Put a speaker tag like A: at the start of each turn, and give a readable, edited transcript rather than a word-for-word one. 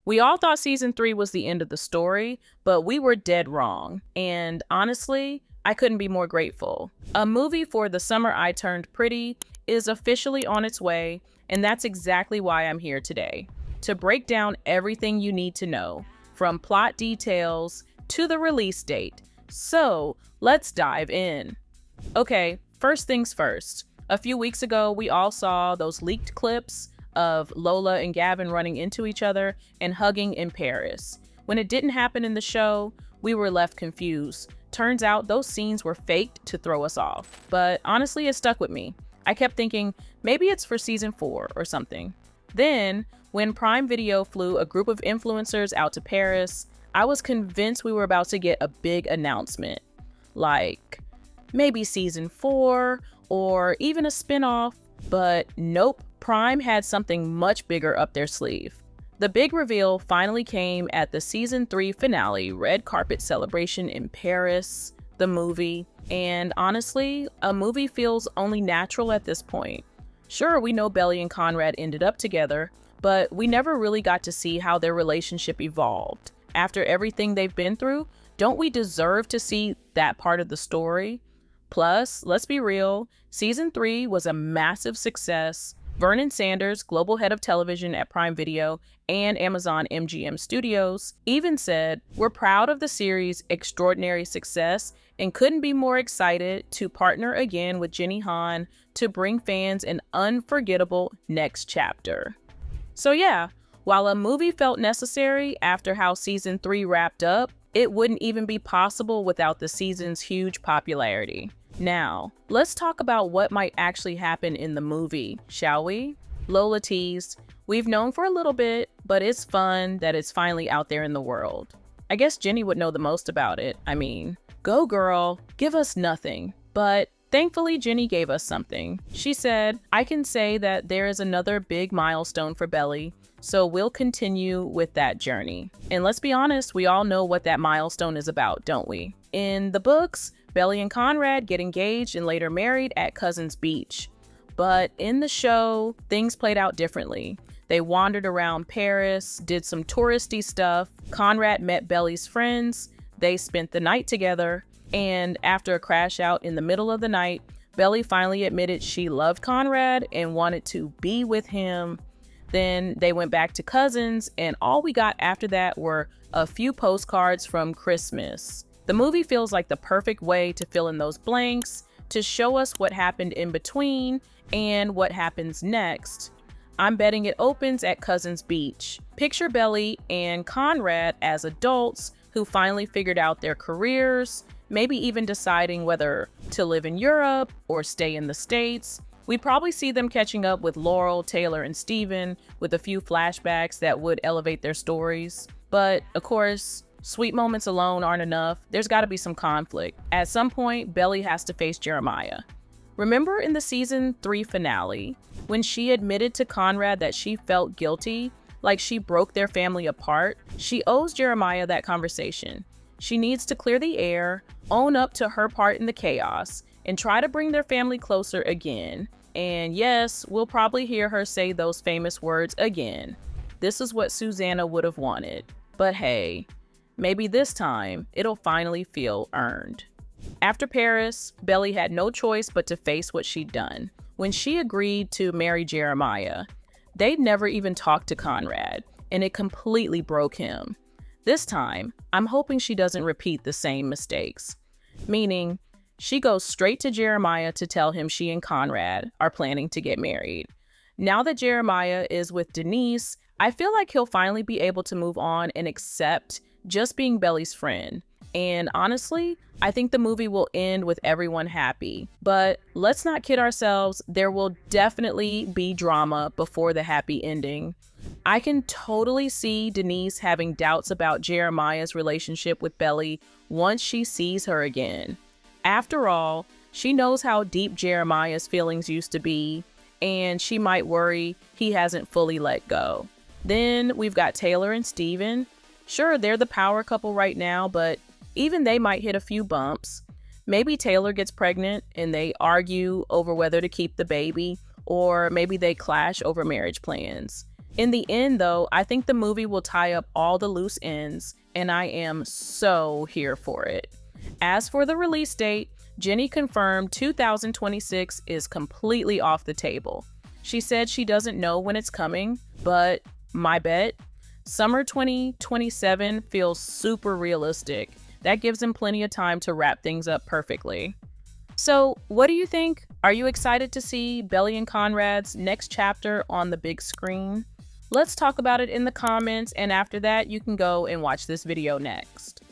A: We all thought season 3 was the end of the story, but we were dead wrong. And honestly, I couldn't be more grateful. A movie for The Summer I Turned Pretty is officially on its way, and that's exactly why I'm here today. To break down everything you need to know, from plot details to the release date. So, let's dive in. Okay, first things first. A few weeks ago, we all saw those leaked clips of Lola and Gavin running into each other and hugging in Paris. When it didn't happen in the show, we were left confused. Turns out those scenes were faked to throw us off. But honestly, it stuck with me. I kept thinking, maybe it's for season 4 or something. Then, when Prime Video flew a group of influencers out to Paris, I was convinced we were about to get a big announcement. Like, maybe season 4 or even a spin-off. But nope, Prime had something much bigger up their sleeve. The big reveal finally came at the season 3 finale red carpet celebration in Paris, the movie. And honestly, a movie feels only natural at this point. Sure, we know Belly and Conrad ended up together, but we never really got to see how their relationship evolved. After everything they've been through, don't we deserve to see that part of the story? Plus, let's be real, season 3 was a massive success. Vernon Sanders, global head of television at Prime Video and Amazon MGM Studios, even said, "We're proud of the series' extraordinary success and couldn't be more excited to partner again with Jenny Han to bring fans an unforgettable next chapter." So yeah, while a movie felt necessary after how season 3 wrapped up, it wouldn't even be possible without the season's huge popularity. Now, let's talk about what might actually happen in the movie, shall we? Lola teased, "We've known for a little bit, but it's fun that it's finally out there in the world." I guess Jenny would know the most about it. I mean, go girl, give us nothing. But thankfully, Jenny gave us something. She said, "I can say that there is another big milestone for Belly, so we'll continue with that journey." And let's be honest, we all know what that milestone is about, don't we? In the books, Belly and Conrad get engaged and later married at Cousins Beach. But in the show, things played out differently. They wandered around Paris, did some touristy stuff. Conrad met Belly's friends. They spent the night together. And after a crash out in the middle of the night, Belly finally admitted she loved Conrad and wanted to be with him. Then they went back to Cousins, and all we got after that were a few postcards from Christmas. The movie feels like the perfect way to fill in those blanks, to show us what happened in between and what happens next. I'm betting it opens at Cousins Beach. Picture Belly and Conrad as adults who finally figured out their careers, maybe even deciding whether to live in Europe or stay in the States. We probably see them catching up with Laurel, Taylor, and Steven with a few flashbacks that would elevate their stories. But of course, sweet moments alone aren't enough. There's got to be some conflict. At some point, Belly has to face Jeremiah. Remember in the season 3 finale, when she admitted to Conrad that she felt guilty, like she broke their family apart? She owes Jeremiah that conversation. She needs to clear the air, own up to her part in the chaos, and try to bring their family closer again. And yes, we'll probably hear her say those famous words again. This is what Susanna would have wanted. But hey, maybe this time it'll finally feel earned. After Paris, Belly had no choice but to face what she'd done. When she agreed to marry Jeremiah, they'd never even talked to Conrad, and it completely broke him. This time, I'm hoping she doesn't repeat the same mistakes. Meaning, she goes straight to Jeremiah to tell him she and Conrad are planning to get married. Now that Jeremiah is with Denise, I feel like he'll finally be able to move on and accept just being Belly's friend. And honestly, I think the movie will end with everyone happy. But let's not kid ourselves, there will definitely be drama before the happy ending. I can totally see Denise having doubts about Jeremiah's relationship with Belly once she sees her again. After all, she knows how deep Jeremiah's feelings used to be, and she might worry he hasn't fully let go. Then we've got Taylor and Steven. Sure, they're the power couple right now, but even they might hit a few bumps. Maybe Taylor gets pregnant and they argue over whether to keep the baby, or maybe they clash over marriage plans. In the end, though, I think the movie will tie up all the loose ends, and I am so here for it. As for the release date, Jenny confirmed 2026 is completely off the table. She said she doesn't know when it's coming, but my bet, summer 2027 feels super realistic. That gives them plenty of time to wrap things up perfectly. So, what do you think? Are you excited to see Belly and Conrad's next chapter on the big screen? Let's talk about it in the comments, and after that, you can go and watch this video next.